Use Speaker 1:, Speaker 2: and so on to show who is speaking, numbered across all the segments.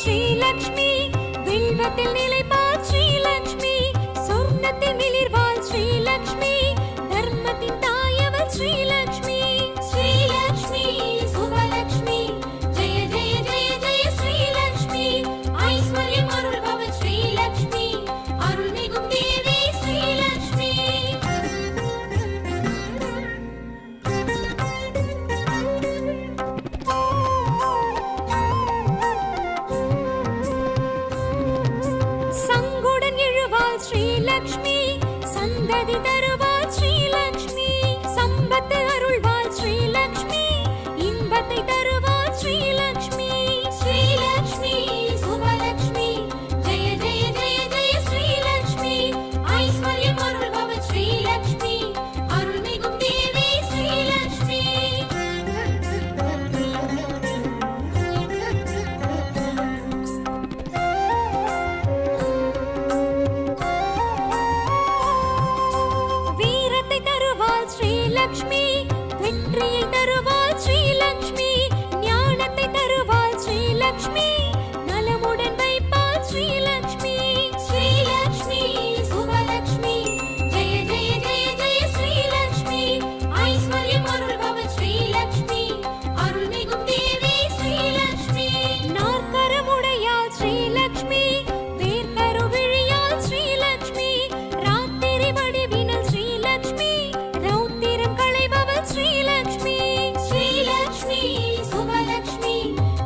Speaker 1: ஸ்ரீலக்ஷ்மி, வில்வத்தில் நிலைப்பார் ஸ்ரீலக்ஷ்மி, சொர்ணத்தில் மிளிர்வாள் ஸ்ரீலக்ஷ்மி, தர்மத்தின் தாயவள் ஸ்ரீலக்ஷ்மி. ஸ்ரீலக்ஷ்மி சுபலக்ஷ்மி, ஜெய ஜெய ஜெய ஜெய ஸ்ரீலக்ஷ்மி, ஐஸ்வர்யம் அருள்பவள் ஸ்ரீலக்ஷ்மி, அருள்மிகும் தேவி ஸ்ரீலக்ஷ்மி. சங்குடன் எழுவாள் ஸ்ரீலக்ஷ்மி, சந்ததி தருவாள் ஸ்ரீலக்ஷ்மி, சம்பத்து அருள்வாள் ஸ்ரீலக்ஷ்மி, இன்பத்தை தருவாள் ஸ்ரீலக்ஷ்மி. ஸ்ரீலக்ஷ்மி சுபலக்ஷ்மி, ஜெய ஜெய ஜெய ஜெய ஸ்ரீலக்ஷ்மி, ஐஸ்வர்யம் அருள்பவள் ஸ்ரீலக்ஷ்மி, அருள்மிகும் தேவி ஸ்ரீலக்ஷ்மி. வீரத்தை தருவாள் ஸ்ரீலக்ஷ்மி, வெற்றியை தருவாள் ஸ்ரீலக்ஷ்மி, ஞானத்தை தருவாள் ஸ்ரீலக்ஷ்மி, நலமுடன் வைப்பாள் ஸ்ரீலக்ஷ்மி. ஸ்ரீலக்ஷ்மி சுபலக்ஷ்மி, ஜெய ஜெய ஜெய ஜெய ஸ்ரீலக்ஷ்மி, ஐஸ்வர்யம் அருள்பவள் ஸ்ரீலக்ஷ்மி, அருள்மிகும் தேவி ஸ்ரீலக்ஷ்மி. நாற்கரமுடையாள் ஸ்ரீலக்ஷ்மி, வேர்க்கருவிழியாள் ஸ்ரீலக்ஷ்மி, ராத்திரி வடிவினல் ஸ்ரீலக்ஷ்மி, ரௌத்திரம் களைபவள் ஸ்ரீலக்ஷ்மி. ஸ்ரீலக்ஷ்மி சுபலக்ஷ்மி,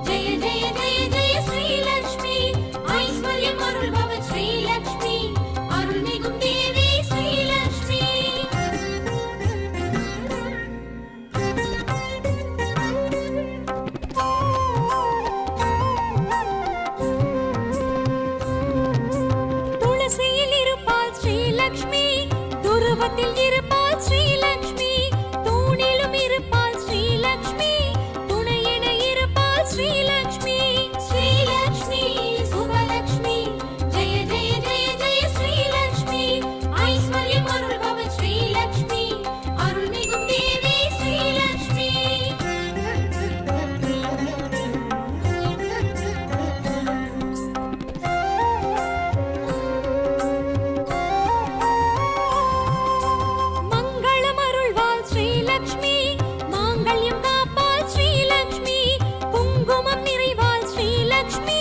Speaker 1: ஜெய ஜெய ஜெய ஜெய ஸ்ரீலக்ஷ்மி, ஐஸ்வர்யம் அருள்பவள் ஸ்ரீலக்ஷ்மி, அருள்மிகும் தேவி ஸ்ரீலக்ஷ்மி. துளசியில் இருப்பாள் ஸ்ரீலக்ஷ்மி, துருவத்தில் இருப்பாள் ஸ்ரீலக்ஷ்மி, தூணிலும் இருப்பாள் ஸ்ரீலக்ஷ்மி, துணையென இருப்பாள் ஸ்ரீலக்ஷ்மி. ஸ்ரீலக்ஷ்மி சுபலக்ஷ்மி, ஜெய ஜெய ஜெய ஜெய ஸ்ரீலக்ஷ்மி, ஐஸ்வர்யம் அருள்பவள் ஸ்ரீலக்ஷ்மி, அருள்மிகும் தேவி ஸ்ரீலக்ஷ்மி. மங்களம் அருள்வாள் ஸ்ரீலக்ஷ்மி, மாங்கல்யம் காப்பாள் ஸ்ரீலக்ஷ்மி, குங்குமம் நிறைவாள் ஸ்ரீலக்ஷ்மி,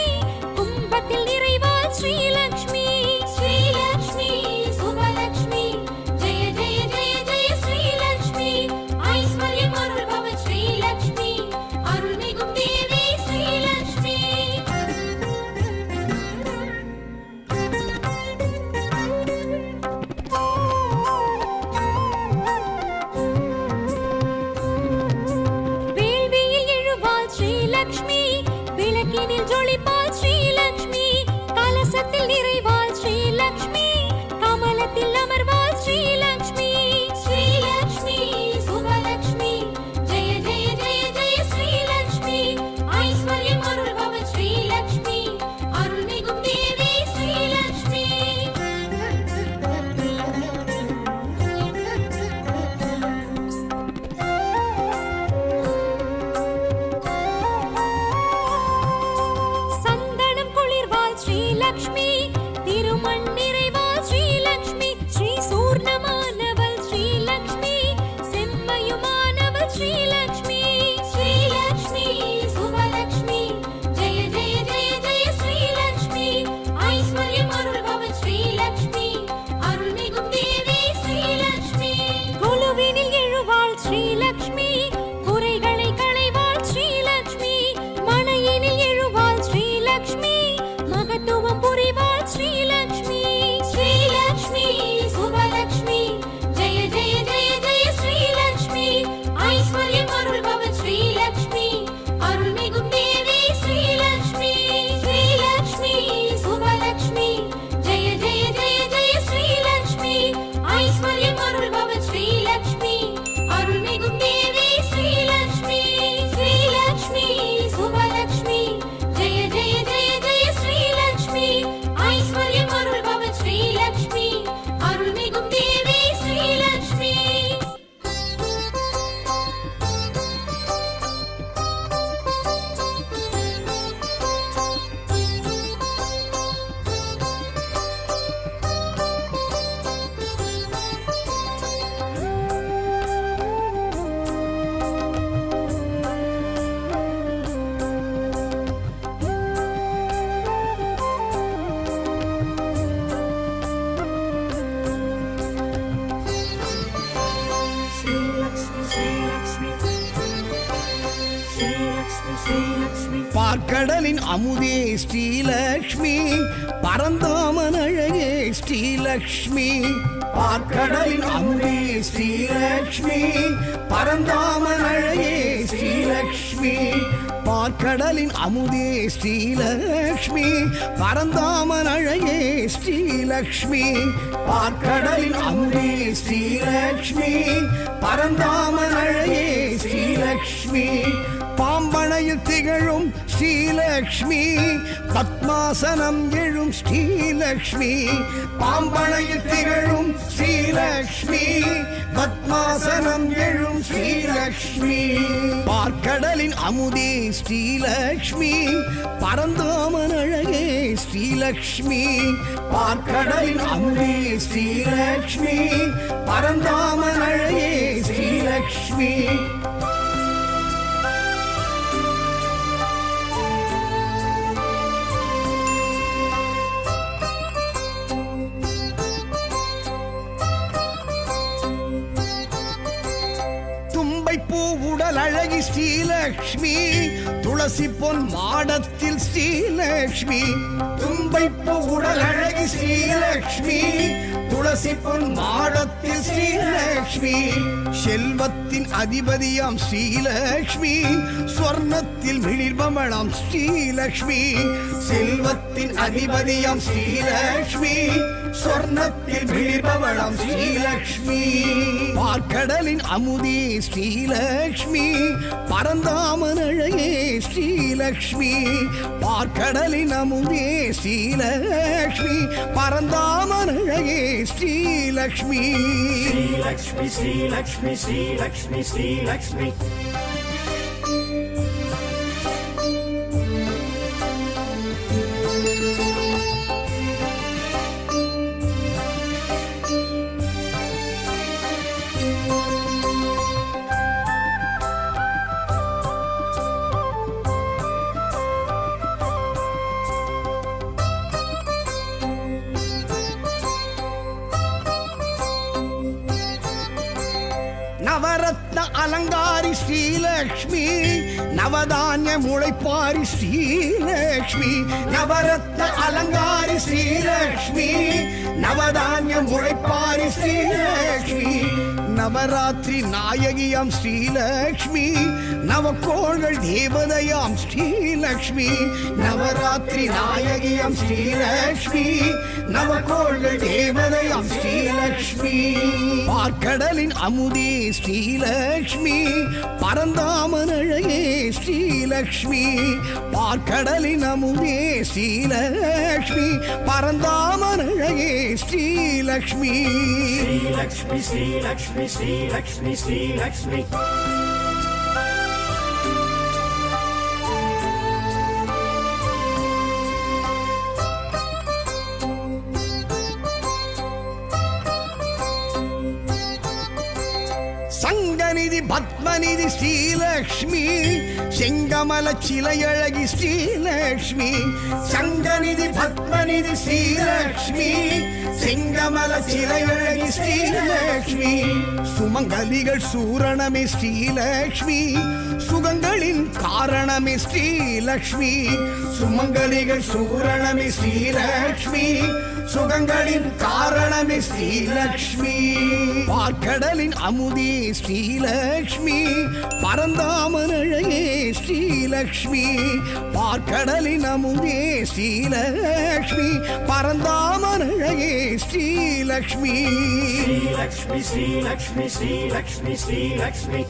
Speaker 1: கும்பத்தில் நிறைவாள் ஸ்ரீலக்ஷ்மி. ஸ்ரீலக்ஷ்மி சுபலக்ஷ்மி, ஜெய ஜெய ஜெய ஜெய ஸ்ரீலக்ஷ்மி, ஐஸ்வர்யம் அருள்பவள் ஸ்ரீலக்ஷ்மி, அருள்மிகும் தேவி ஸ்ரீலக்ஷ்மி. வேள்வியில் எழுவாள் ஸ்ரீலக்ஷ்மி, விளக்கினில் ஜொலிப்பாள் ஸ்ரீலக்ஷ்மி, கலசத்தில் நிறைவாள் ஸ்ரீலக்ஷ்மி, கமலத்தில் அமர்வாள் ஸ்ரீலக்ஷ்மி. ஸ்ரீலக்ஷ்மி சுபலக்ஷ்மி, ஜெய ஜெய ஜெய ஜெய ஸ்ரீலக்ஷ்மி, ஐஸ்வர்யம் அருள்பவள் ஸ்ரீலக்ஷ்மி, அருள்மிகும் தேவி ஸ்ரீலக்ஷ்மி. சந்தனம் குளிர்வாள் ஸ்ரீலக்ஷ்மி, திருமண் நிறைவாள் ஸ்ரீலக்ஷ்மி, ஸ்ரீ சூர்ணமானவள் ஸ்ரீலக்ஷ்மி, செம்மையுமானவள் ஸ்ரீலக்ஷ்மி. ஸ்ரீலக்ஷ்மி சுபலக்ஷ்மி, ஜெய ஜெய ஜெய ஜெய ஸ்ரீலக்ஷ்மி, ஐஸ்வர்யம் அருள்பவள் ஸ்ரீலக்ஷ்மி, அருள்மிகும் தேவி ஸ்ரீலக்ஷ்மி. குழுவினில் எழுவாள் ஸ்ரீலக்ஷ்மி, குறைகளை களைவாள் ஸ்ரீலக்ஷ்மி, மனையினில் எழுவாள் ஸ்ரீலக்ஷ்மி, மகத்துவம் புரிவாள்
Speaker 2: பார்க்கடலின் அமுதே ஸ்ரீலக்ஷ்மி பரந்தாமன் அழகே ஸ்ரீலக்ஷ்மி பார்க்கடலின் அமுதே ஸ்ரீலக்ஷ்மி பரந்தாமன் அழகே ஸ்ரீலக்ஷ்மி பார்க்கடலின் அமுதே ஸ்ரீலக்ஷ்மி பரந்தாமன் அழகே ஸ்ரீலக்ஷ்மி பார்க்கடலின் அமுதே ஸ்ரீலக்ஷ்மி பரந்தாமன் அழகே ஸ்ரீலக்ஷ்மி பாம்பனையில் திகழும் ஸ்ரீலக்ஷ்மி பத்மாசனம் எழும் ஸ்ரீலக்ஷ்மி பாம்பனையில் திகழும் ஸ்ரீலக்ஷ்மி பத்மாசனம் எழும் ஸ்ரீலக்ஷ்மி பார்க்கடலின் அமுதே ஸ்ரீலக்ஷ்மி பரந்தாமன் அழகே ஸ்ரீலக்ஷ்மி பார்க்கடலின் அமுதே ஸ்ரீலக்ஷ்மி பரந்தாமன் அழகே ஸ்ரீலக்ஷ்மி பூ உடல் அழகி ஸ்ரீலக்ஷ்மி துளசி பொன் மாடத்தில் ஸ்ரீலக்ஷ்மி தும்பைப்பூ உடல் அழகி ஸ்ரீலக்ஷ்மி துளசி பொன் மாடத்தில் ஸ்ரீலக்ஷ்மி செல்வத்தின் அதிபதியாம் ஸ்ரீலக்ஷ்மி ஸ்வர்ணத்தில் மிளிர்பமணம் ஸ்ரீலக்ஷ்மி செல்வத்தின் அதிபதியாம் ஸ்ரீலக்ஷ்மி ஸ்வர்ணத்தில் மிளிர்பவளம் ஸ்ரீலக்ஷ்மி பார்க்கடலின் அமுதே ஸ்ரீலக்ஷ்மி பரந்தாமன் அழகே ஸ்ரீலக்ஷ்மி பார்க்கடலின் அமுதே ஸ்ரீலக்ஷ்மி பரந்தாமன் அழகே ஸ்ரீலக்ஷ்மி
Speaker 3: ஸ்ரீலக்ஷ்மி ஸ்ரீலக்ஷ்மி ஸ்ரீலக்ஷ்மி ஸ்ரீலக்ஷ்மி
Speaker 2: நவரத்ன அலங்காரி ஸ்ரீலக்ஷ்மி நவதானிய முளைப்பாரி ஸ்ரீலக்ஷ்மி நவரத்ன அலங்காரி ஸ்ரீலக்ஷ்மி நவதானிய முளைப்பாரி ஸ்ரீலக்ஷ்மி நவராத்திரி நாயகியாம் ஸ்ரீலக்ஷ்மி நவக்கோள்கள் தேவதையாம் ஸ்ரீலக்ஷ்மி நவராத்திரி நாயகியாம் ஸ்ரீலக்ஷ்மி நவக்கோள்கள் தேவதையாம் ஸ்ரீலக்ஷ்மி பார்க்கடலின் அமுதே ஸ்ரீலக்ஷ்மி பரந்தாமன் அழகே ஸ்ரீலக்ஷ்மி பார்க்கடலின் அமுதே ஸ்ரீலக்ஷ்மி பரந்தாமன் அழகே ஸ்ரீலக்ஷ்மி
Speaker 3: ஸ்ரீலக்ஷ்மி ஸ்ரீலக்ஷ்மி ஸ்ரீலக்ஷ்மி ஸ்ரீலக்ஷ்மி
Speaker 2: சங்கநிதி பத்மநிதி ஸ்ரீலக்ஷ்மி செங்கமல சிலையழகி ஸ்ரீலக்ஷ்மி சங்கநிதி பத்மநிதி ஸ்ரீலக்ஷ்மி செங்கமல சிலையழகி ஸ்ரீலக்ஷ்மி சுமங்கலிகள் சூரணமே ஸ்ரீலக்ஷ்மி சுகங்களின் காரணமே ஸ்ரீலக்ஷ்மி சுமங்கலிகள் சூரணமே ஸ்ரீலக்ஷ்மி சுகங்களின் காரணமே ஸ்ரீலக்ஷ்மி பார்க்கடலின் அமுதே ஸ்ரீலக்ஷ்மி பரந்தாமன் அழகே ஸ்ரீலக்ஷ்மி பார்க்கடலின் அமுதே ஸ்ரீலக்ஷ்மி பரந்தாமன் அழகே ஸ்ரீலக்ஷ்மி
Speaker 3: ஸ்ரீலக்ஷ்மி ஸ்ரீலக்ஷ்மி ஸ்ரீலக்ஷ்மி ஸ்ரீலக்ஷ்மி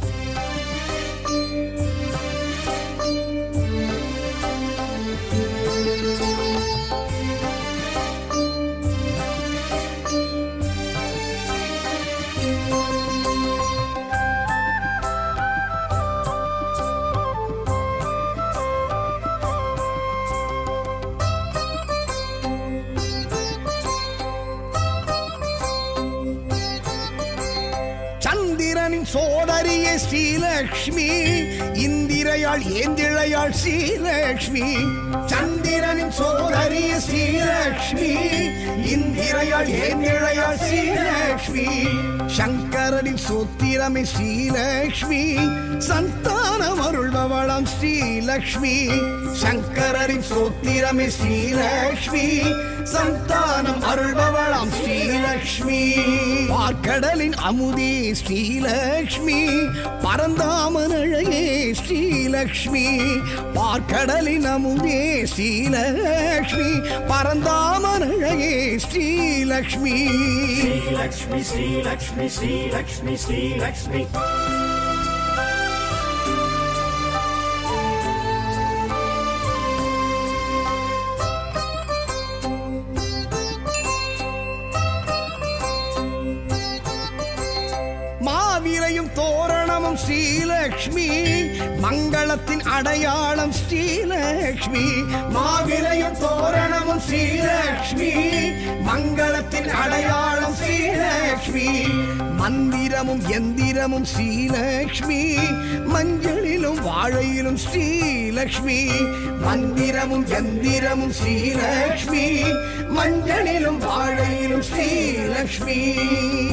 Speaker 2: சந்திரனின் சோதரியே ஸ்ரீலக்ஷ்மி இந்திரையாள் ஏந்திழையாள் ஸ்ரீலக்ஷ்மி சந்திரனின் சோதரியே ஸ்ரீலக்ஷ்மி இந்திரையாள் ஏந்திழையாள் ஸ்ரீலக்ஷ்மி சங்கரனின் சோத்திரமே ஸ்ரீலக்ஷ்மி சந்தானம் அருள்பவளாம் ஸ்ரீலக்ஷ்மி சங்கரனின் சோத்திரமே ஸ்ரீலக்ஷ்மி சந்தானம் அருள்பவளாம் ஸ்ரீலக்ஷ்மி பார்க்கடலின் அமுதே ஸ்ரீலக்ஷ்மி பரந்தாமனழையே ஸ்ரீலக்ஷ்மி பார்க்கடலின் அமுதே ஸ்ரீலக்ஷ்மி பரந்தாமனழையே ஸ்ரீலக்ஷ்மி
Speaker 3: ஸ்ரீலக்ஷ்மி ஸ்ரீலக்ஷ்மி ஸ்ரீலக்ஷ்மி ஸ்ரீலக்ஷ்மி
Speaker 2: மாவிரையும் தோரணமும் ஸ்ரீலக்ஷ்மி மங்களத்தின் அடையாளம் ஸ்ரீலக்ஷ்மி மாவிரையும் தோரணமும் ஸ்ரீலக்ஷ்மி மங்களத்தின் அடையாளம் ஸ்ரீலக்ஷ்மி மந்திரமும் எந்திரமும் ஸ்ரீலக்ஷ்மி மஞ்சளிலும் வாழையிலும் ஸ்ரீலக்ஷ்மி மந்திரமும் எந்திரமும் ஸ்ரீலக்ஷ்மி மஞ்சளிலும் வாழையிலும் ஸ்ரீலக்ஷ்மி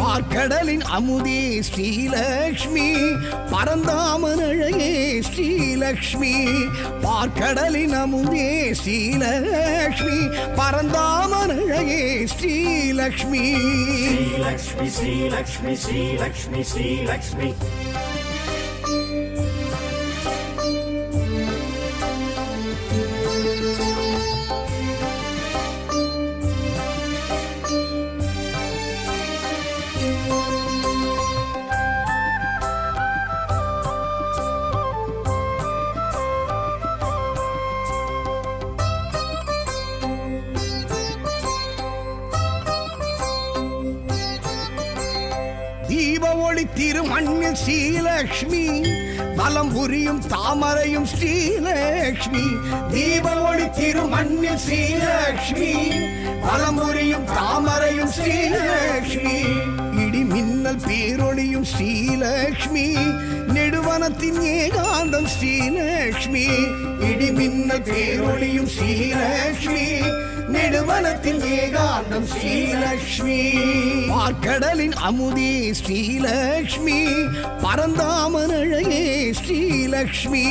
Speaker 2: பார்க்கடலின் அமுதே ஸ்ரீலக்ஷ்மி பரந்தாமனழையே ஸ்ரீலக்ஷ்மி பார்க்கடலின் அமுதே ஸ்ரீலக்ஷ்மி பரந்தாமனழையே ஸ்ரீலக்ஷ்மி
Speaker 3: ஸ்ரீலக்ஷ்மி ஸ்ரீலக்ஷ்மி ஸ்ரீலக்ஷ்மி ஸ்ரீலக்ஷ்மி
Speaker 2: தீப ஒளி திருமண்ணில் ஸ்ரீலக்ஷ்மி வலம் புரியும் தாமரையும் ஸ்ரீலக்ஷ்மி தீப ஒளி திருமண்ணில் ஸ்ரீலக்ஷ்மி வலம் புரியும் தாமரையும் ஸ்ரீலக்ஷ்மி இடி மின்னல் பேரொளியும் ஸ்ரீலக்ஷ்மி நெடுவனத்தின் ஏகாந்தம் ஸ்ரீலக்ஷ்மி இடி மின்னல் பேரொளியும் ஸ்ரீலக்ஷ்மி நெடுவனத்தின் ஏகாந்தம் ஸ்ரீலக்ஷ்மி பார்க்கடலின் அமுதே ஸ்ரீலக்ஷ்மி பரந்தாமனழையே ஸ்ரீலக்ஷ்மி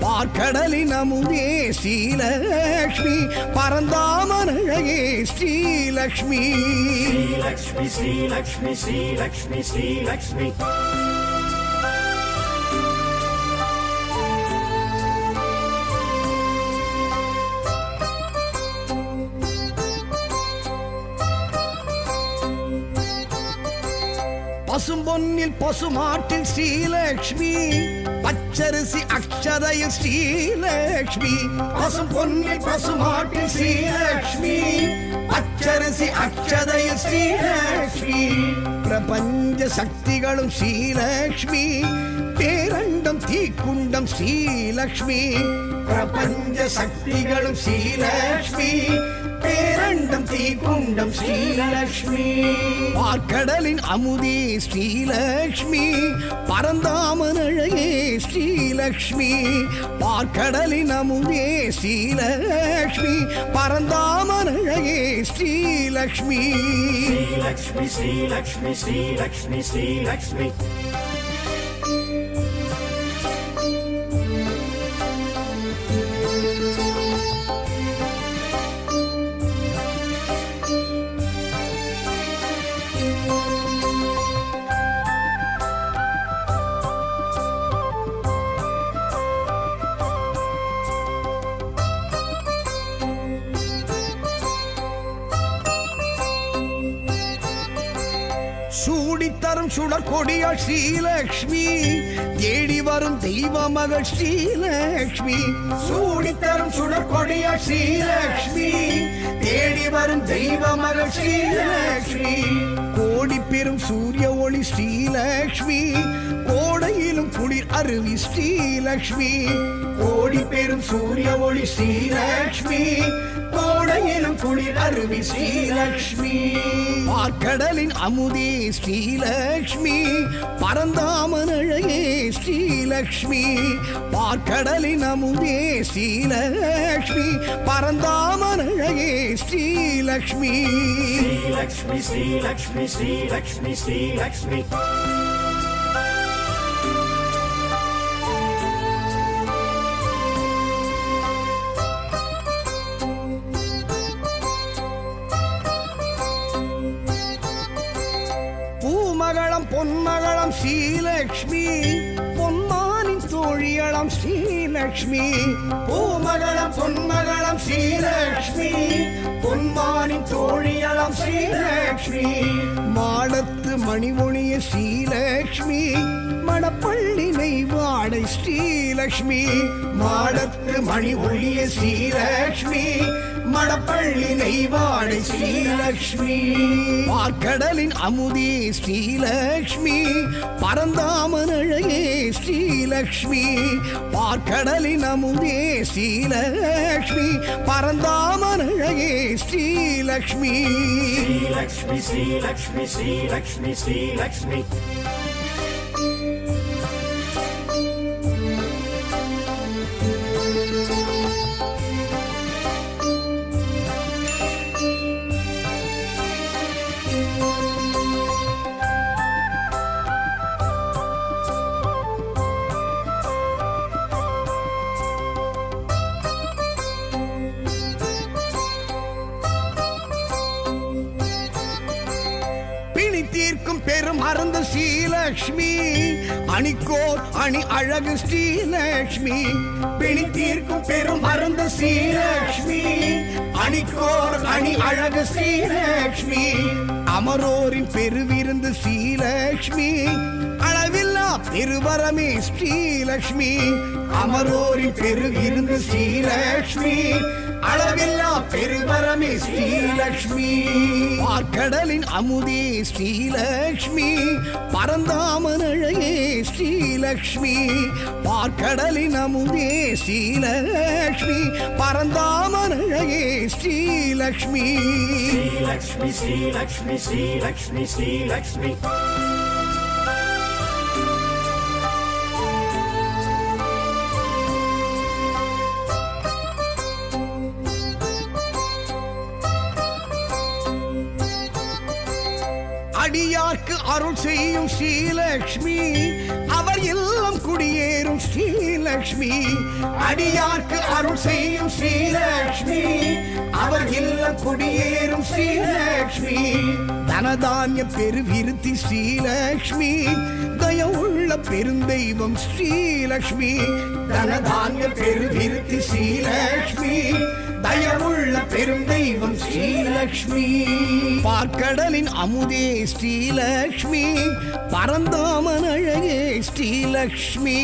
Speaker 2: பார்க்கடலின் அமுதே ஸ்ரீலக்ஷ்மி பரந்தாமனழையே ஸ்ரீலக்ஷ்மி
Speaker 3: ஸ்ரீலக்ஷ்மி ஸ்ரீலக்ஷ்மி ஸ்ரீலக்ஷ்மி ஸ்ரீலக்ஷ்மி
Speaker 2: பசும்பொன்னில் பசுமாட்டில் ஸ்ரீலக்ஷ்மி பச்சரிசி அக்ஷதையில் ஸ்ரீலக்ஷ்மி பசும்பொன்னில் பசுமாட்டில் ஸ்ரீலக்ஷ்மி பச்சரிசி அக்ஷதையில் ஸ்ரீலக்ஷ்மி பிரபஞ்ச சக்திகளும் ஸ்ரீலக்ஷ்மி பேரண்டம் தீக்குண்டம் ஸ்ரீலக்ஷ்மி பிரபஞ்ச சக்திகளும் ஸ்ரீலக்ஷ்மி பேரண்டம் தீக்குண்டம் ஸ்ரீலக்ஷ்மி பார்க்கடலின் அமுதே ஸ்ரீலக்ஷ்மி பரந்தாமனழையே ஸ்ரீலக்ஷ்மி பார்க்கடலின் அமுதே ஸ்ரீலக்ஷ்மி பரந்தாமனழையே ஸ்ரீலக்ஷ்மி
Speaker 3: ஸ்ரீலக்ஷ்மி ஸ்ரீலக்ஷ்மி ஸ்ரீலக்ஷ்மி ஸ்ரீலக்ஷ்மி
Speaker 2: சூடித்தரும் சுடர் கொடியாள் ஸ்ரீலக்ஷ்மி தேடி வரும் தெய்வ மகள் ஸ்ரீலக்ஷ்மி சூடித்தரும் சுடர் கொடியாள் ஸ்ரீலக்ஷ்மி தேடி வரும் தெய்வ மகள் ஸ்ரீலக்ஷ்மி கோடி பெரும் சூரிய ஒளி ஸ்ரீலக்ஷ்மி கோடையிலும் குளிர் அருவி ஸ்ரீலக்ஷ்மி கோடி பெரும் சூரிய ஒளி ஸ்ரீலக்ஷ்மி கோடையிலும் குளிர் அருவி ஸ்ரீலக்ஷ்மி பார்க்கடலின் அமுதே ஸ்ரீலக்ஷ்மி பரந்தாமன் அழகே ஸ்ரீலக்ஷ்மி பார்க்கடலின் அமுதே ஸ்ரீலக்ஷ்மி பரந்தாமன் அழகே ஸ்ரீலக்ஷ்மி
Speaker 3: ஸ்ரீலக்ஷ்மி ஸ்ரீலக்ஷ்மி ஸ்ரீலக்ஷ்மி ஸ்ரீலக்ஷ்மி
Speaker 2: பூமகளம் பொன்மகளம் ஸ்ரீலக்ஷ்மி பொன்மானின் தோழியளம் ஸ்ரீலக்ஷ்மி பூமகளம் பொன்மகளம் ஸ்ரீலக்ஷ்மி பொன்மானின் தோழியளம் ஸ்ரீலக்ஷ்மி மாடத்து மணிமொழிய ஸ்ரீலக்ஷ்மி மடப்பள்ளி நெய்வாடை ஸ்ரீலக்ஷ்மி மாடத்து மணி ஒளிய ஸ்ரீலக்ஷ்மி மடப்பள்ளி நெய்வாடை ஸ்ரீலக்ஷ்மி பார்க்கடலின் அமுதே ஸ்ரீலக்ஷ்மி பரந்தாமன் அழகே ஸ்ரீலக்ஷ்மி பார்க்கடலின் அமுதே ஸ்ரீலக்ஷ்மி பரந்தாமன் அழகே ஸ்ரீலக்ஷ்மி
Speaker 3: ஸ்ரீலக்ஷ்மி ஸ்ரீலக்ஷ்மி ஸ்ரீலக்ஷ்மி ஸ்ரீலக்ஷ்மி
Speaker 2: தீர்க்கும் பெரும் மருந்து ஸ்ரீலக்ஷ்மி அணிக்கோர் அணி அழகு ஸ்ரீலக்ஷ்மி பிணி தீர்க்கும் பெரும் மருந்து ஸ்ரீலக்ஷ்மி அணிக்கோர் அணி அழகு ஸ்ரீலக்ஷ்மி அமரோரின் பெருவிருந்து ஸ்ரீலக்ஷ்மி அளவில்லா பெருவரமே ஸ்ரீலக்ஷ்மி அமரோரின் பெருவிருந்து ஸ்ரீலக்ஷ்மி அளவில்லா பெருவரமே ஸ்ரீலக்ஷ்மி பார்க்கடலின் அமுதே ஸ்ரீலக்ஷ்மி பரந்தாமன் அழகே ஸ்ரீலக்ஷ்மி பார்க்கடலின் அமுதே ஸ்ரீலக்ஷ்மி பரந்தாமன் அழகே ஸ்ரீலக்ஷ்மி
Speaker 3: ஸ்ரீலக்ஷ்மி ஸ்ரீலக்ஷ்மி ஸ்ரீலக்ஷ்மி ஸ்ரீலக்ஷ்மி
Speaker 2: அடியார்க்கு அருள் செய்யும் ஸ்ரீலக்ஷ்மி அவர் இல்லம் குடியேறும் ஸ்ரீலக்ஷ்மி அடியார்க்கு அருள் செய்யும் ஸ்ரீலக்ஷ்மி அவர் இல்லம் குடியேறும் ஸ்ரீலக்ஷ்மி தனதானிய பெருவிருத்தி ஸ்ரீலக்ஷ்மி தயவுள்ள பெருந்தெய்வம் ஸ்ரீலக்ஷ்மி தனதானிய பெருவிருத்தி ஸ்ரீலக்ஷ்மி தயவுள்ள பெருந்தெய்வம் ஸ்ரீலக்ஷ்மி பார்க்கடலின் அமுதே ஸ்ரீலக்ஷ்மி பரந்தாமன் அழகே ஸ்ரீலக்ஷ்மி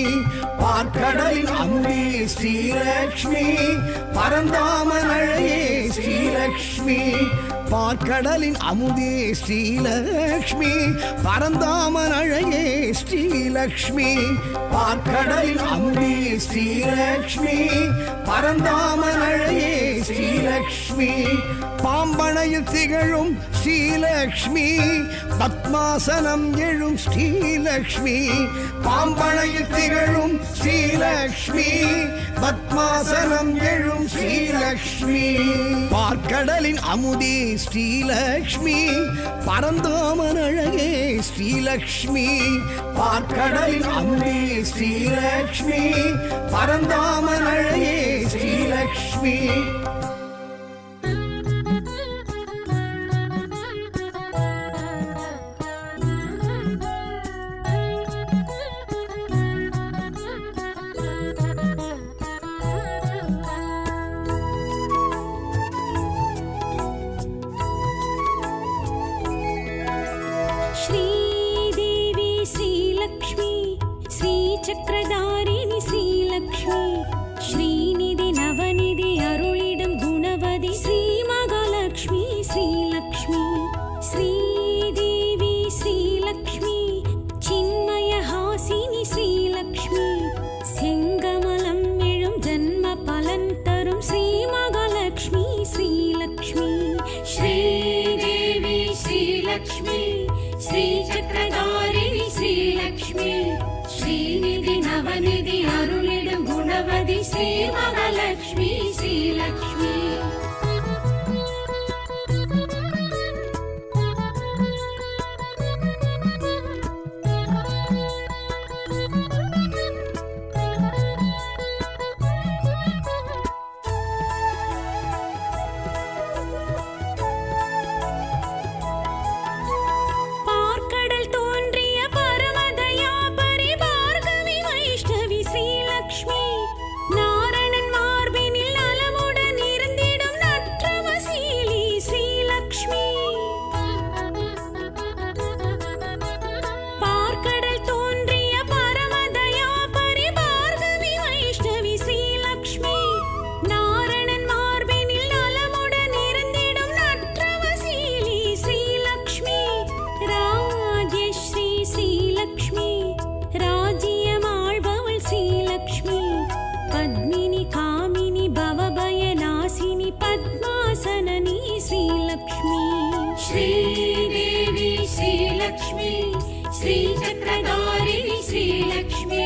Speaker 2: பார்க்கடலின் அமுதே ஸ்ரீலக்ஷ்மி பரந்தாமன் அழகே ஸ்ரீலக்ஷ்மி பார்க்கடலின் அமுதே ஸ்ரீலக்ஷ்மி பரந்தாமன் அழகே ஸ்ரீலக்ஷ்மி பார்க்கடலின் அமுதே ஸ்ரீலக்ஷ்மி பரந்தாமன் அழகே ஸ்ரீலக்ஷ்மி பாம்பனையில் திகழும் ஸ்ரீலக்ஷ்மி பத்மாசனம் எழும் ஸ்ரீலக்ஷ்மி பாம்பனையில் திகழும் ஸ்ரீலக்ஷ்மி பத்மாசனம் எழும் ஸ்ரீலக்ஷ்மி பார்க்கடலின் அமுதே ஸ்ரீலக்ஷ்மி பரந்தாமன் அழகே ஸ்ரீலக்ஷ்மி பார்க்கடலின் அமுதே ஸ்ரீலக்ஷ்மி பரந்தாமன் அழகே ஸ்ரீலக்ஷ்மி
Speaker 1: श्रीदेवी श्रीलक्ष्मी श्रीचक्रधारिणि श्रीलक्ष्मी श्रीनिधि नवनिधि अरुळिडुम நவநிதி அருளிடும் குணவதி ஸ்ரீ மகாலட்சுமி ஸ்ரீலக்ஷ்மி. श्रीदेवी श्रीलक्ष्मी श्रीचक्रधारिणी श्रीलक्ष्मी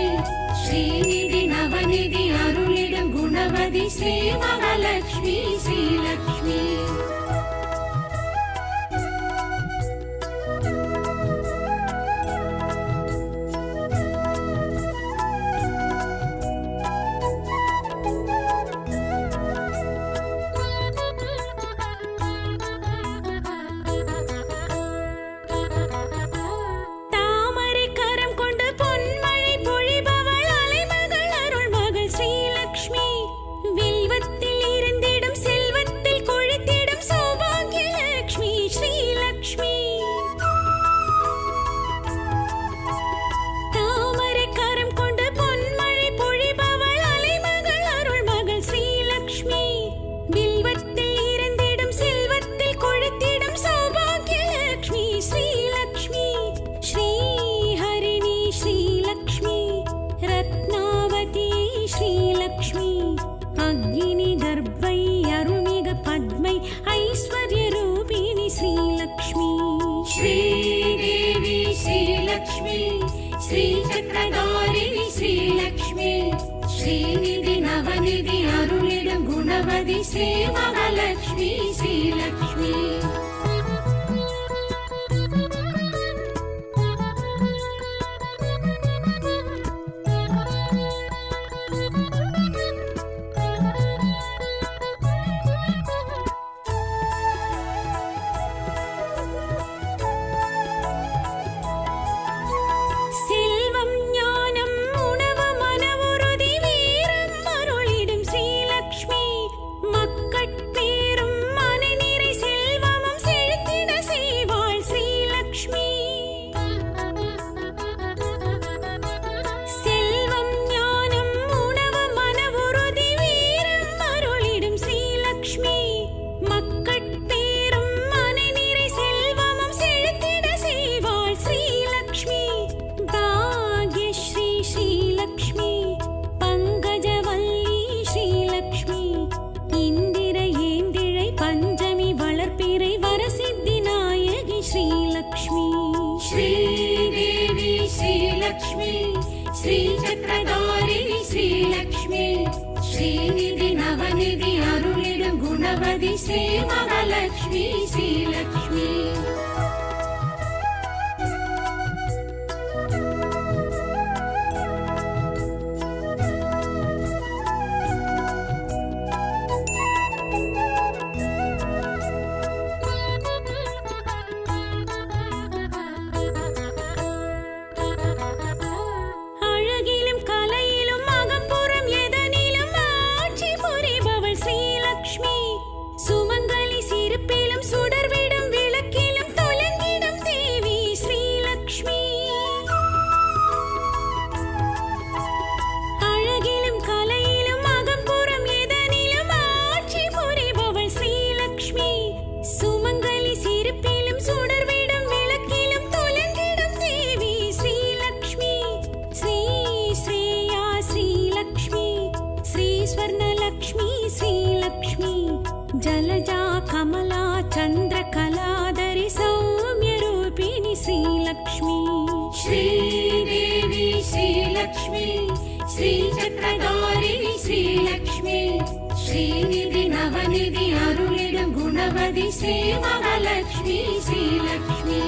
Speaker 1: श्रीनिधि नवनिधि अरुளிடும் குணவதி ஸ்ரீ மகாலட்சுமி ஸ்ரீலக்ஷ்மி. श्रीदेवी श्रीलक्ष्मी श्रीचक्रधारिणी श्रीलक्ष्मी श्रीनिधि नवनिधि अरुளிடும் குணவதி ஸ்ரீ மகாலட்சுமி ஸ்ரீலக்ஷ்மி. श्रीदेवी श्रीलक्ष्मी श्रीचक्रधारिणी श्रीलक्ष्मी श्रीनिधि नवनिधि अरुளிடும் குணவதி ஸ்ரீ மகாலட்சுமி ஸ்ரீலக்ஷ்மி. जलजा कमला चंद्रकलाधरी सौम्य रूपिणी श्रीलक्ष्मी. श्रीदेवी श्रीलक्ष्मी சக்கரதாரிணி ஸ்ரீலக்ஷ்மி ஸ்ரீநிதி நவநிதி அருளிடும் குணவதி ஸ்ரீ மகாலட்சுமி ஸ்ரீலக்ஷ்மி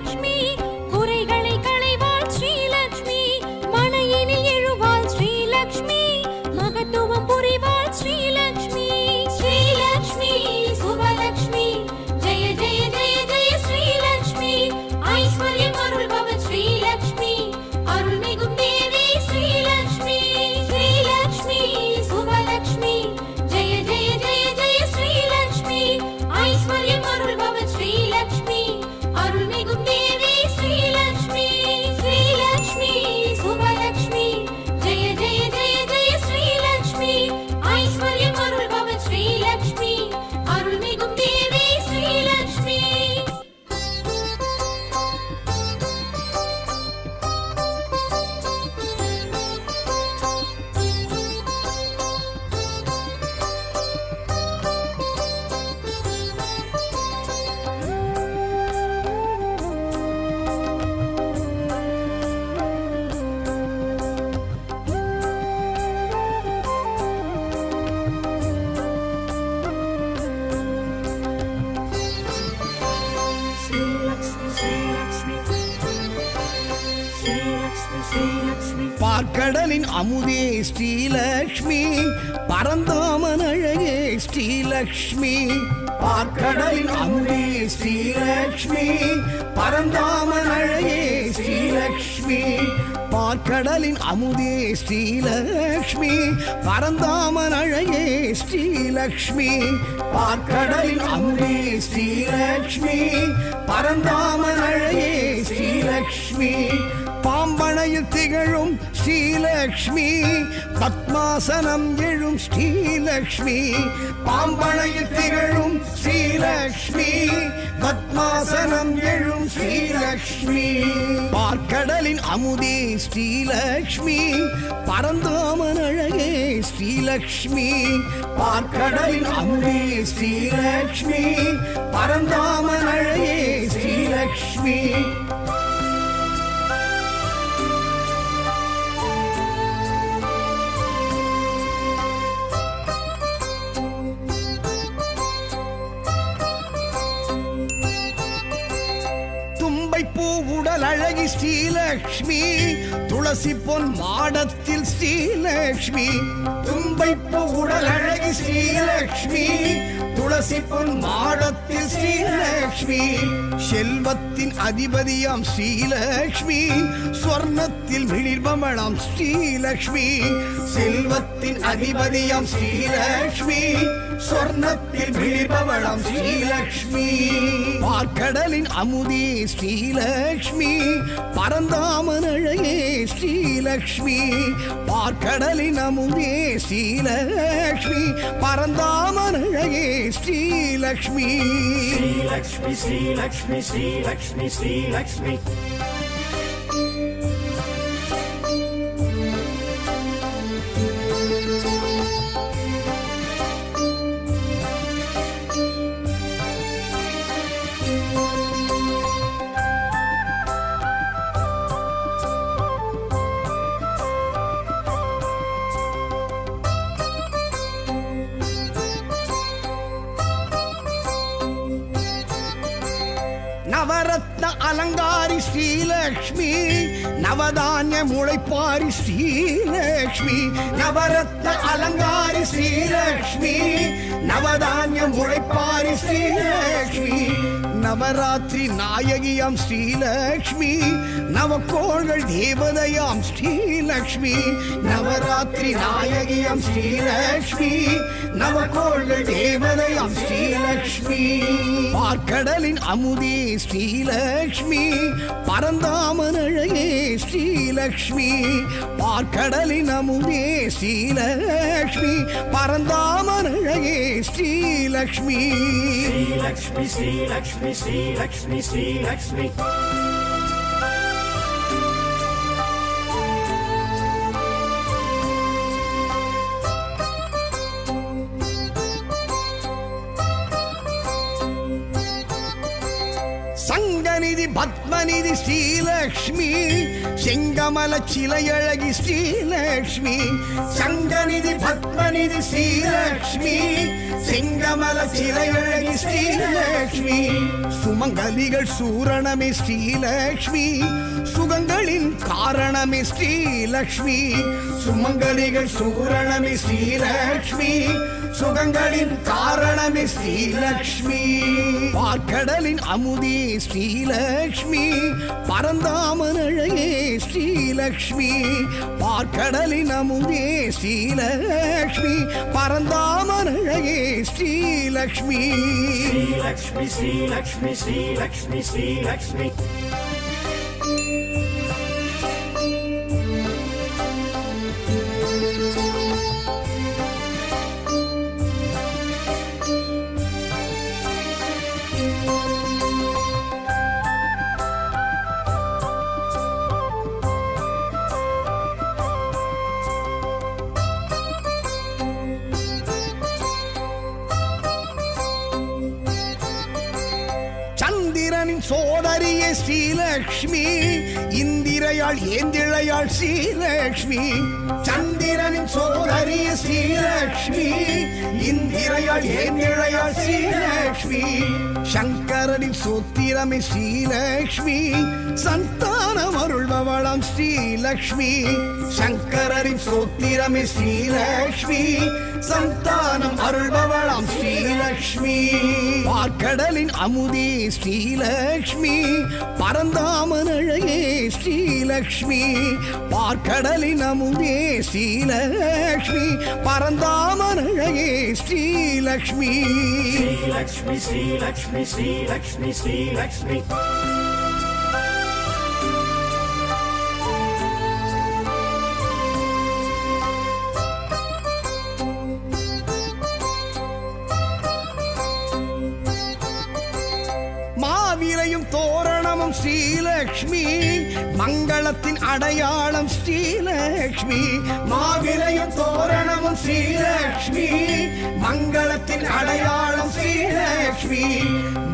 Speaker 1: ஸ்ரீலக்ஷ்மி குறைகளை களைவாள் ஸ்ரீலக்ஷ்மி மனையினில் எழுவாள் ஸ்ரீலக்ஷ்மி மகத்துவம் புரிவாள் ஸ்ரீலக்ஷ்மி ஸ்ரீலக்ஷ்மி சுபலக்ஷ்மி ஜெய ஜெய ஜெய ஜெய ஸ்ரீலக்ஷ்மி ஐஸ்வர்யம் அருள்பவள் ஸ்ரீலக்ஷ்மி அருள்மிகும் தேவி ஸ்ரீலக்ஷ்மி ஸ்ரீலக்ஷ்மி சுபலக்ஷ்மி ஜெய ஜெய ஜெய ஜெய ஸ்ரீலக்ஷ்மி ஐஸ்வர்யம் அருள்பவள் ஸ்ரீலக்ஷ்மி அருள்மிகும் தேவி ஸ்ரீலக்ஷ்மி ஸ்ரீலக்ஷ்மி சுபலக்ஷ்மி ஜெய ஜெய ஜெய ஜெய ஸ்ரீலக்ஷ்மி ஐஸ்வர்யம் அருள்பவள் ஸ்ரீலக்ஷ்மி அருள்மிகும் தேவி ஸ்ரீலக்ஷ்மி
Speaker 2: பார்க்கடலின் அமுதே ஸ்ரீலக்ஷ்மி பரந்தாமன் அழகே ஸ்ரீலக்ஷ்மி பார்க்கடலின் அமுதே ஸ்ரீலக்ஷ்மி பரந்தாமன் அழகே ஸ்ரீலக்ஷ்மி பார்க்கடலின் அமுதே ஸ்ரீலக்ஷ்மி பரந்தாமன் அழகே ஸ்ரீலக்ஷ்மி பார்க்கடலின் அமுதே ஸ்ரீலக்ஷ்மி பரந்தாமன் அழகே ஸ்ரீலக்ஷ்மி பாம்பனையில் திகழும் ஸ்ரீலக்ஷ்மி பத்மாசனம் எழும் ஸ்ரீலக்ஷ்மி பாம்பனையில் திகழும் ஸ்ரீலக்ஷ்மி பத்மாசனம் எழும் ஸ்ரீலக்ஷ்மி பார்க்கடலின் அமுதே ஸ்ரீலக்ஷ்மி பரந்தாமன் அழகே ஸ்ரீலக்ஷ்மி பார்க்கடலின் அமுதே ஸ்ரீலக்ஷ்மி பரந்தாமன் அழகே ஸ்ரீலக்ஷ்மி பூ உடல் அழகி ஸ்ரீலக்ஷ்மி துளசி பொன் மாடத்தில் ஸ்ரீலக்ஷ்மி தும்பைப்பூ உடல் அழகி ஸ்ரீலக்ஷ்மி துளசி பொன் மாடத்தில் ஸ்ரீலக்ஷ்மி செல்வத்தின் அதிபதியாம் ஸ்ரீலக்ஷ்மி ஸ்வர்ணத்தில் மிளிர்பமளாம் ஸ்ரீலக்ஷ்மி செல்வத்தின் அதிபதியாம் ஸ்ரீலக்ஷ்மி ஸ்வர்ணத்தில் மிளிர்பவளாம் ஸ்ரீலக்ஷ்மி பார்க்கடலின் அமுதே ஸ்ரீலக்ஷ்மி பரந்தாமன் அழகே ஸ்ரீலக்ஷ்மி பார்க்கடலின் அமுதே ஸ்ரீலக்ஷ்மி பரந்தாமன் அழகே ஸ்ரீலக்ஷ்மி
Speaker 3: ஸ்ரீலக்ஷ்மி ஸ்ரீலக்ஷ்மி ஸ்ரீலக்ஷ்மி ஸ்ரீலக்ஷ்மி
Speaker 2: நவரத்ன அலங்காரி ஸ்ரீலக்ஷ்மி நவதானிய முளைப்பாரி ஸ்ரீலக்ஷ்மி நவரத்ன அலங்காரி ஸ்ரீலக்ஷ்மி நவதானிய முளைப்பாரி ஸ்ரீலக்ஷ்மி நவராத்திரி நாயகியாம் ஸ்ரீலக்ஷ்மி நவக்கோள்கள் தேவதையாம் ஸ்ரீலக்ஷ்மி நவராத்திரி நாயகியாம் ஸ்ரீலக்ஷ்மி நவக்கோள்கள் தேவதையாம் ஸ்ரீலக்ஷ்மி பார்க்கடலின் அமுதே ஸ்ரீலக்ஷ்மி பரந்தாமன் அழகே ஸ்ரீலக்ஷ்மி பார்க்கடலின் அமுதே ஸ்ரீலக்ஷ்மி பரந்தாமன் அழகே ஸ்ரீலக்ஷ்மி
Speaker 3: ஸ்ரீலக்ஷ்மி ஸ்ரீலக்ஷ்மி ஸ்ரீலக்ஷ்மி ஸ்ரீலக்ஷ்மி
Speaker 2: சங்கநிதி பத்மநிதி ஸ்ரீலக்ஷ்மி செங்கமல சிலையழகி ஸ்ரீலக்ஷ்மி சங்கநிதி பத்மநிதி ஸ்ரீலக்ஷ்மி செங்கமல சிலையழகி ஸ்ரீலக்ஷ்மி சுமங்கலிகள் சூரணமே ஸ்ரீலக்ஷ்மி சுகங்களின் காரணமே ஸ்ரீலக்ஷ்மி சுமங்கலிகள் சூரணமே ஸ்ரீலக்ஷ்மி சுகங்களின் காரணமே ஸ்ரீலக்ஷ்மி பார்க்கடலின் அமுதே ஸ்ரீலக்ஷ்மி பரந்தாமனழையே ஸ்ரீலக்ஷ்மி பார்க்கடலின் அமுதே ஸ்ரீலக்ஷ்மி பரந்தாமனழையே ஸ்ரீலக்ஷ்மி
Speaker 3: ஸ்ரீலக்ஷ்மி ஸ்ரீலக்ஷ்மி ஸ்ரீலக்ஷ்மி ஸ்ரீலக்ஷ்மி
Speaker 2: சந்திரனின் சோதரியே ஸ்ரீலக்ஷ்மி இந்திரையாள் ஏந்திழையாள் ஸ்ரீலக்ஷ்மி சந்திரனின் சோதரியே ஸ்ரீலக்ஷ்மி இந்திரையாள் ஏந்திழையாள் ஸ்ரீலக்ஷ்மி சங்கரனின் சோத்திரமே ஸ்ரீலக்ஷ்மி சந்தானம் அருள்பவளாம் ஸ்ரீலக்ஷ்மி சங்கரனின் சோத்திரமே ஸ்ரீலக்ஷ்மி சந்தானம் அருள்பவளாம் ஸ்ரீலக்ஷ்மி பார்க்கடலின் அமுதே ஸ்ரீலக்ஷ்மி பரந்தாமனழையே ஸ்ரீலக்ஷ்மி பார்க்கடலின் அமுதே ஸ்ரீலக்ஷ்மி பரந்தாமனழையே ஸ்ரீலக்ஷ்மி
Speaker 3: ஸ்ரீலக்ஷ்மி ஸ்ரீலக்ஷ்மி ஸ்ரீலக்ஷ்மி ஸ்ரீலக்ஷ்மி
Speaker 2: மாவிலையும் தோரணமும் ஸ்ரீலக்ஷ்மி மங்களத்தின் அடையாளம் ஸ்ரீலக்ஷ்மி மாவிலையும் தோரணமும் ஸ்ரீலக்ஷ்மி மங்களத்தின் அடையாளம் ஸ்ரீலக்ஷ்மி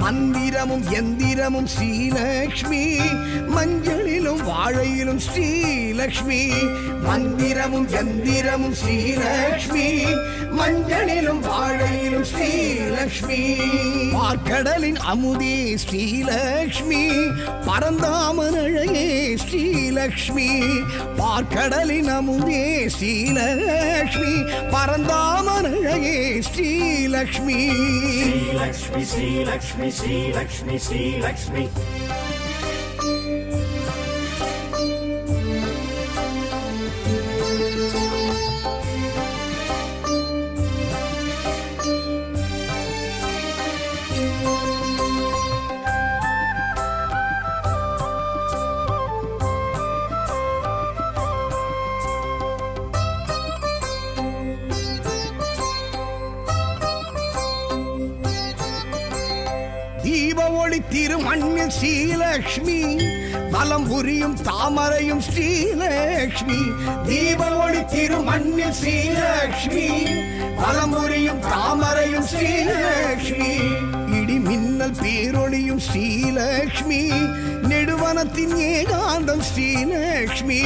Speaker 2: மந்திரமும் எந்திரமும் ஸ்ரீலக்ஷ்மி மஞ்சளிலும் வாழையிலும் ஸ்ரீலக்ஷ்மி மந்திரமும் எந்திரமும் ஸ்ரீலக்ஷ்மி மஞ்சளிலும் வாழையிலும் ஸ்ரீலக்ஷ்மி பார்க்கடலின் அமுதே ஸ்ரீலக்ஷ்மி பரந்தாமனழையே ஸ்ரீலக்ஷ்மி பார்க்கடலின் அமுதே ஸ்ரீலக்ஷ்மி பரந்தாமனழையே ஸ்ரீலக்ஷ்மி
Speaker 3: ஸ்ரீலக்ஷ்மி ஸ்ரீலக்ஷ்மி ஸ்ரீலக்ஷ்மி ஸ்ரீலக்ஷ்மி
Speaker 2: தீப ஒளி திருமண்ணில் ஸ்ரீலக்ஷ்மி வலம் புரியும் தாமரையும் ஸ்ரீலக்ஷ்மி தீப ஒளி திருமண்ணில் ஸ்ரீலக்ஷ்மி வலம் புரியும் தாமரையும் ஸ்ரீலக்ஷ்மி இடி மின்னல் பேரொளியும் ஸ்ரீலக்ஷ்மி நெடுவனத்தின் ஏகாந்தம் ஸ்ரீலக்ஷ்மி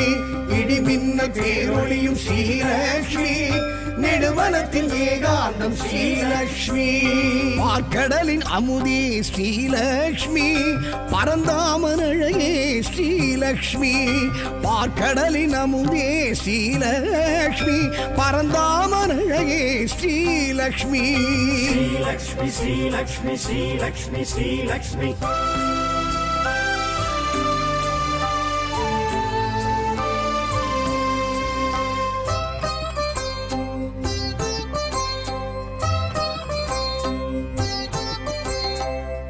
Speaker 2: இடி மின்னல் பேரொளியும் ஸ்ரீலக்ஷ்மி நெடுவனத்தின் ஏகாந்தம் ஸ்ரீலக்ஷ்மி பார்க்கடலின் அமுதே ஸ்ரீலக்ஷ்மி பரந்தாமனழையே ஸ்ரீலக்ஷ்மி பார்க்கடலின் அமுதே ஸ்ரீலக்ஷ்மி பரந்தாமனழையே ஸ்ரீலக்ஷ்மி
Speaker 3: ஸ்ரீலக்ஷ்மி ஸ்ரீலக்ஷ்மி ஸ்ரீலக்ஷ்மி ஸ்ரீலக்ஷ்மி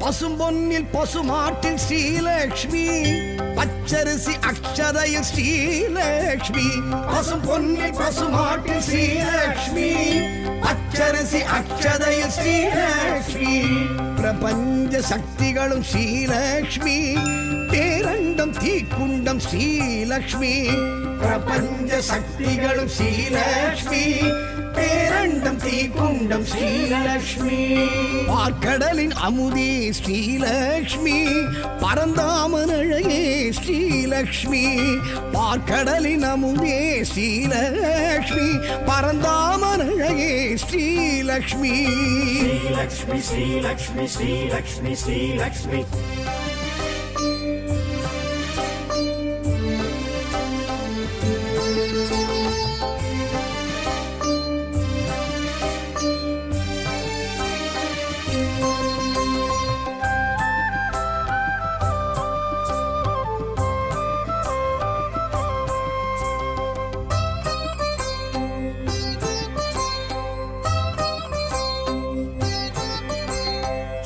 Speaker 2: பசும்பொன்னில் பசுமாட்டில் ஸ்ரீலக்ஷ்மி பச்சரிசி அக்ஷதையில் ஸ்ரீலக்ஷ்மி பசும்பொன்னில் பசுமாட்டில் ஸ்ரீலக்ஷ்மி பச்சரிசி அக்ஷதையில் ஸ்ரீலக்ஷ்மி பிரபஞ்ச சக்திகளும் ஸ்ரீலக்ஷ்மி பேரண்டம் தீக்குண்டம் ஸ்ரீலக்ஷ்மி பிரபஞ்ச சக்திகளும் ஸ்ரீலக்ஷ்மி பேரண்டம் தீக்குண்டம் ஸ்ரீலக்ஷ்மி பார்க்கடலின் அமுதே ஸ்ரீலக்ஷ்மி பரந்தாமன் அழகே ஸ்ரீலக்ஷ்மி பார்க்கடலின் அமுதே ஸ்ரீலக்ஷ்மி பரந்தாமன் அழகே ஸ்ரீலக்ஷ்மி
Speaker 3: ஸ்ரீலக்ஷ்மி ஸ்ரீலக்ஷ்மி ஸ்ரீலக்ஷ்மி ஸ்ரீலக்ஷ்மி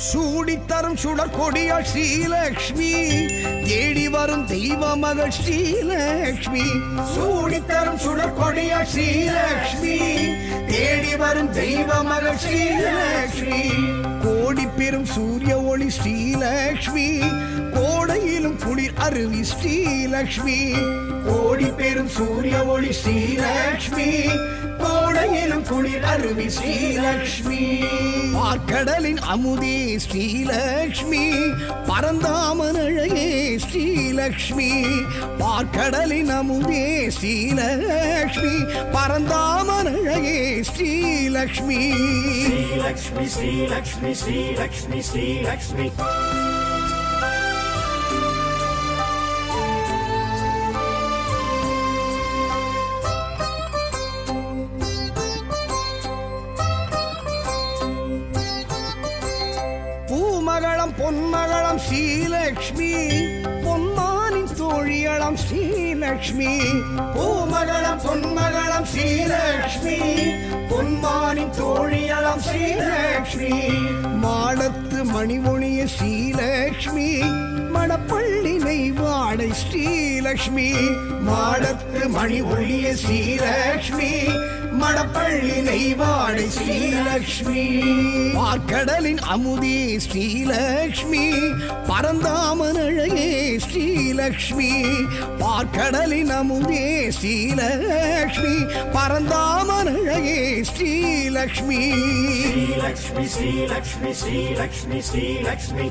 Speaker 2: சூடித்தரும் சுடற்கொடியாள் ஸ்ரீலக்ஷ்மி தேடி வரும் தெய்வ மகள் ஸ்ரீலக்ஷ்மி சூடித்தரும் சுடற்கொடியாள் ஸ்ரீலக்ஷ்மி தேடி வரும் தெய்வ மகள் ஸ்ரீலக்ஷ்மி கோடி பெரும் சூரிய ஒளி ஸ்ரீலக்ஷ்மி கோடையிலும் குளிர் அருவி ஸ்ரீலக்ஷ்மி கோடி பெரும் சூரிய ஒளி ஸ்ரீலக்ஷ்மி கோடையிலும் குளிர் அருவி ஸ்ரீலக்ஷ்மி பார்க்கடலின் அமுதே ஸ்ரீலக்ஷ்மி பரந்தாமன் அழகே ஸ்ரீலக்ஷ்மி பார்க்கடலின் அமுதே ஸ்ரீலக்ஷ்மி பரந்தாமன் அழகே ஸ்ரீலக்ஷ்மி
Speaker 3: ஸ்ரீலக்ஷ்மி ஸ்ரீலக்ஷ்மி ஸ்ரீலக்ஷ்மி ஸ்ரீலக்ஷ்மி
Speaker 2: பூமகளம் பொன்மகளம் ஸ்ரீலக்ஷ்மி பொன்மானின் தோழியளம் ஸ்ரீலக்ஷ்மி பூமகளம் பொன்மகளம் ஸ்ரீலக்ஷ்மி பொன்மானின் தோழியளம் ஸ்ரீலக்ஷ்மி மாடத்து மணிமொழிய ஸ்ரீலக்ஷ்மி மணப்பள்ளி நெய்வாடை ஸ்ரீலக்ஷ்மி மாடத்து மணி ஒளிய ஸ்ரீலக்ஷ்மி மணப்பள்ளி நெய்வாடை ஸ்ரீலக்ஷ்மி பார்க்கடலின் அமுதே ஸ்ரீலக்ஷ்மி பரந்தாமன் அழகே ஸ்ரீலக்ஷ்மி பார்க்கடலின் அமுதே ஸ்ரீலக்ஷ்மி பரந்தாமன் அழகே ஸ்ரீலக்ஷ்மி
Speaker 3: ஸ்ரீலக்ஷ்மி ஸ்ரீலக்ஷ்மி ஸ்ரீலக்ஷ்மி ஸ்ரீலக்ஷ்மி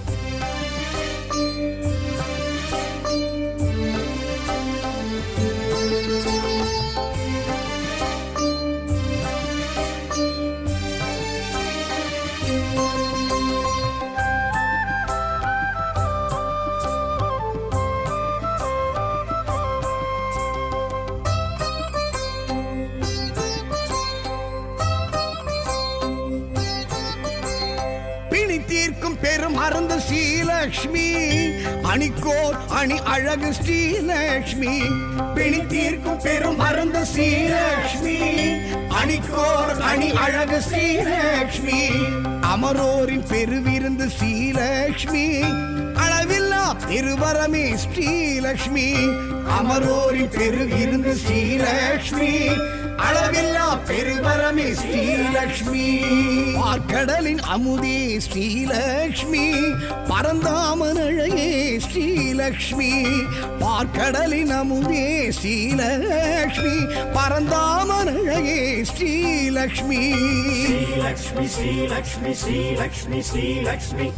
Speaker 2: தீர்க்கும் பெரும் அருந்த ஸ்ரீலக்ஷ்மி அணிக்கோர் அணி அழகு ஸ்ரீலக்ஷ்மி பிணி தீர்க்கும் பெரும் அருந்த ஸ்ரீலக்ஷ்மி அணிக்கோர் அணி அழகு ஸ்ரீலக்ஷ்மி அமரோரின் பெருவிருந்து ஸ்ரீலக்ஷ்மி அளவில்லா பெருவரமே ஸ்ரீலக்ஷ்மி அமரோரின் பெருவிருந்து ஸ்ரீலக்ஷ்மி அளவில்லா பெருவரமே ஸ்ரீலக்ஷ்மி பார்க்கடலின் அமுதே ஸ்ரீலக்ஷ்மி பரந்தாமன் அழகே ஸ்ரீலக்ஷ்மி பார்க்கடலின் அமுதே ஸ்ரீலக்ஷ்மி பரந்தாமன் அழகே ஸ்ரீலக்ஷ்மி
Speaker 3: ஸ்ரீலக்ஷ்மி ஸ்ரீலக்ஷ்மி ஸ்ரீலக்ஷ்மி ஸ்ரீலக்ஷ்மி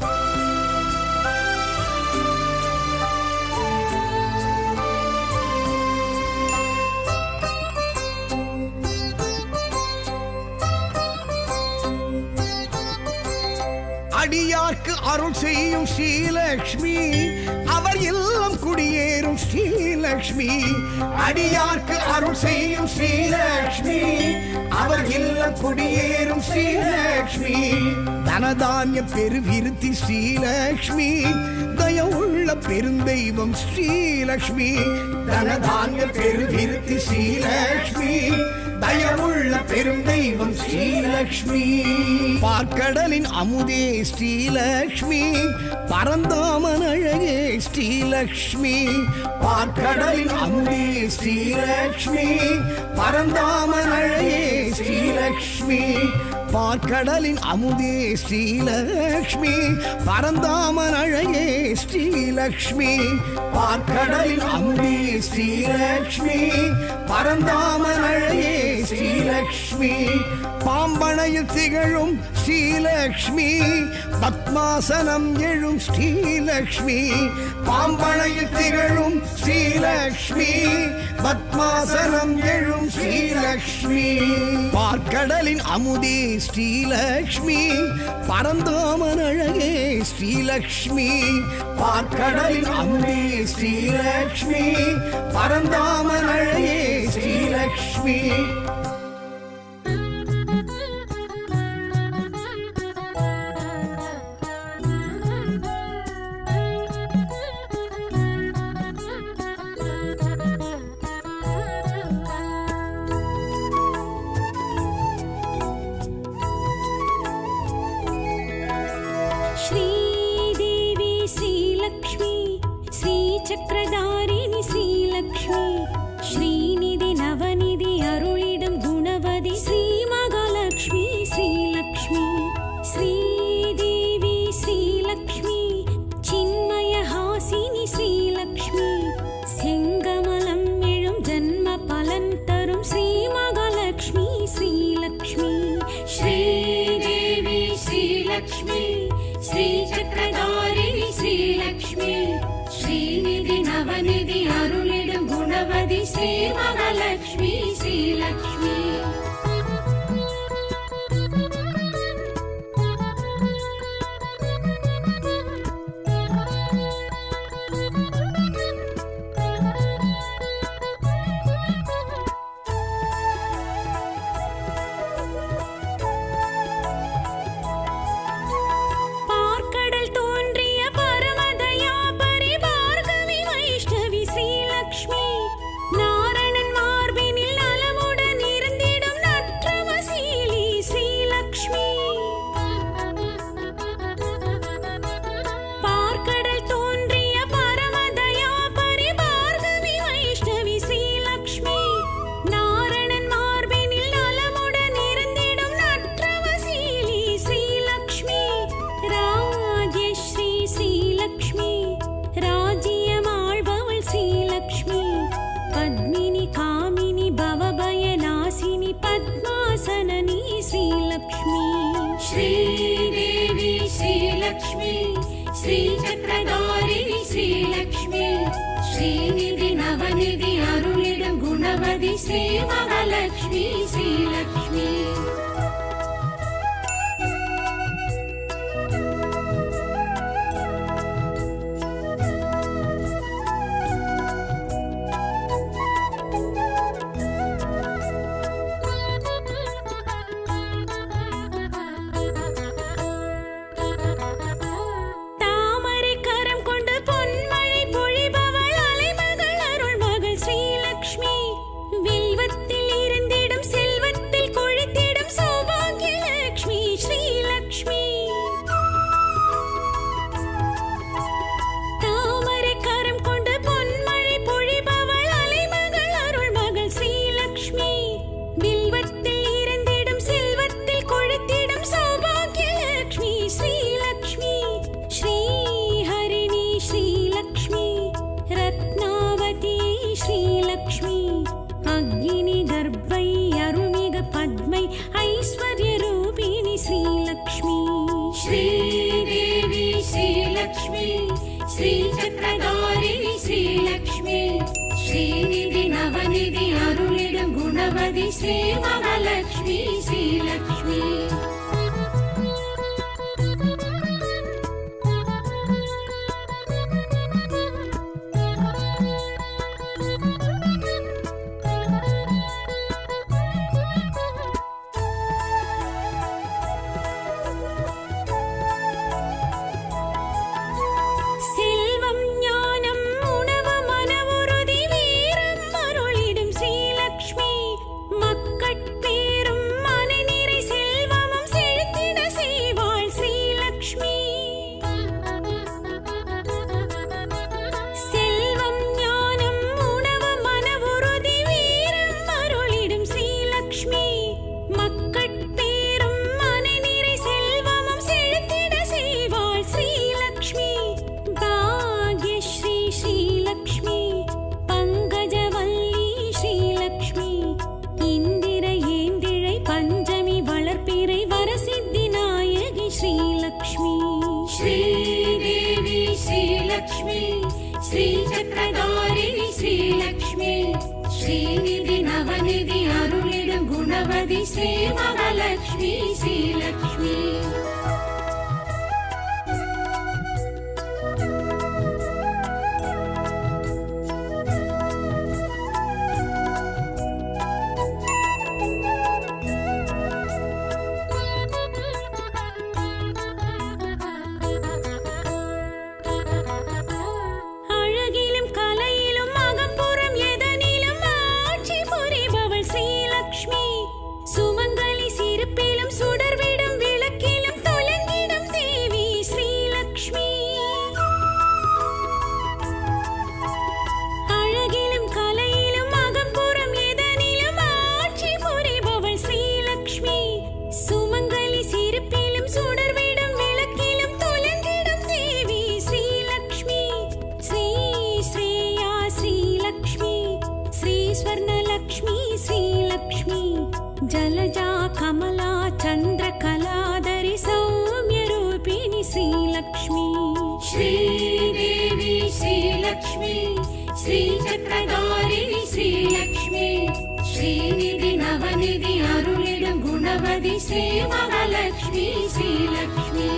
Speaker 2: அடியார்க்கு அருள் செய்யும் ஸ்ரீலக்ஷ்மி அவர் இல்லம் குடியேறும் ஸ்ரீலக்ஷ்மி அடியார்க்கு அருள் செய்யும் ஸ்ரீலக்ஷ்மி அவர் இல்லம் குடியேறும் ஸ்ரீலக்ஷ்மி தனதானிய பெருவிருத்தி ஸ்ரீலக்ஷ்மி தயவுள்ள பெருந்தெய்வம் ஸ்ரீலக்ஷ்மி தனதானிய பெருவிருத்தி ஸ்ரீலக்ஷ்மி தயவுள்ள பெருந்தெய்வம் ஸ்ரீலக்ஷ்மி பார்க்கடலின் அமுதே ஸ்ரீலக்ஷ்மி பரந்தாமன் அழகே ஸ்ரீலக்ஷ்மி பார்க்கடலின் அமுதே ஸ்ரீலக்ஷ்மி பரந்தாமன் அழகே ஸ்ரீலக்ஷ்மி பார்க்கடலின் அமுதே ஸ்ரீலக்ஷ்மி பரந்தாமன் அழகே ஸ்ரீலக்ஷ்மி பார்க்கடலின் அமுதே ஸ்ரீலக்ஷ்மி பரந்தாமன் அழகே ஸ்ரீலக்ஷ்மி பாம்பனையில் திகழும் ஸ்ரீலக்ஷ்மி பத்மாசனம் எழும் ஸ்ரீலக்ஷ்மி பாம்பனையில் திகழும் ஸ்ரீலக்ஷ்மி பத்மாசனம் எழும் ஸ்ரீலக்ஷ்மி பார்க்கடலின் அமுதே ஸ்ரீலக்ஷ்மி பரந்தாமன் அழகே ஸ்ரீலக்ஷ்மி பார்க்கடலின் அமுதே ஸ்ரீலக்ஷ்மி பரந்தாமன் அழகே ஸ்ரீலக்ஷ்மி
Speaker 1: श्रीदेवी श्रीलक्ष्मी श्रीचक्रधारिणि श्रीलक्ष्मी श्रीनिधि नवनिधि अरुळिडं गुणवதி श्रीमहालक्ष्मी श्रीलक्ष्मी श्रीदेवी श्रीलक्ष्मी चिन्मयहासिनी श्रीलक्ष्मी செங்கமலம் எழும் ஜன்ம பலன் தரும் ஸ்ரீமகாலட்சுமி ஸ்ரீலக்ஷ்மி ஸ்ரீதேவி ஸ்ரீலக்ஷ்மி ஸ்ரீசக்கரதாரிணி ஸ்ரீலக்ஷ்மி ஸ்ரீநிதி நவநிதி அருளிடும் குணவதி ஸ்ரீமகாலட்சுமி ஸ்ரீலக்ஷ்மி श्रीदेवी श्रीलक्ष्मी श्रीचक्रधारिणि श्रीलक्ष्मी श्रीनिधि नवनिधि अरुளிடும் गुणवதி श्रीमहालक्ष्मी श्रीलक्ष्मी श्रीदेवी श्रीलक्ष्मी श्रीचक्रधारिणि श्रीलक्ष्मी श्रीनिधि नवनिधि अरुளிடும் गुणवதி श्रीमहालक्ष्मी श्रीलक्ष्मी மக்கட்பேரும் மனை நிறை செல்வமும் श्रीलक्ष्मी श्रीचक्रधारिणि श्रीलक्ष्मी श्रीनिधि नवनिधि अरुளிடும் குணவதி ஸ்ரீ மகாலட்சுமி ஸ்ரீலக்ஷ்மி जलजा कमला चंद्रकलाधरी सौम्यरूपिणी श्रीलक्ष्मी श्रीदेवी श्रीलक्ष्मी श्रीचक्रधारिणि श्रीलक्ष्मी श्रीनिधि नवनिधि अरुளிடும் குணவதி ஸ்ரீ மகாலட்சுமி ஸ்ரீலக்ஷ்மி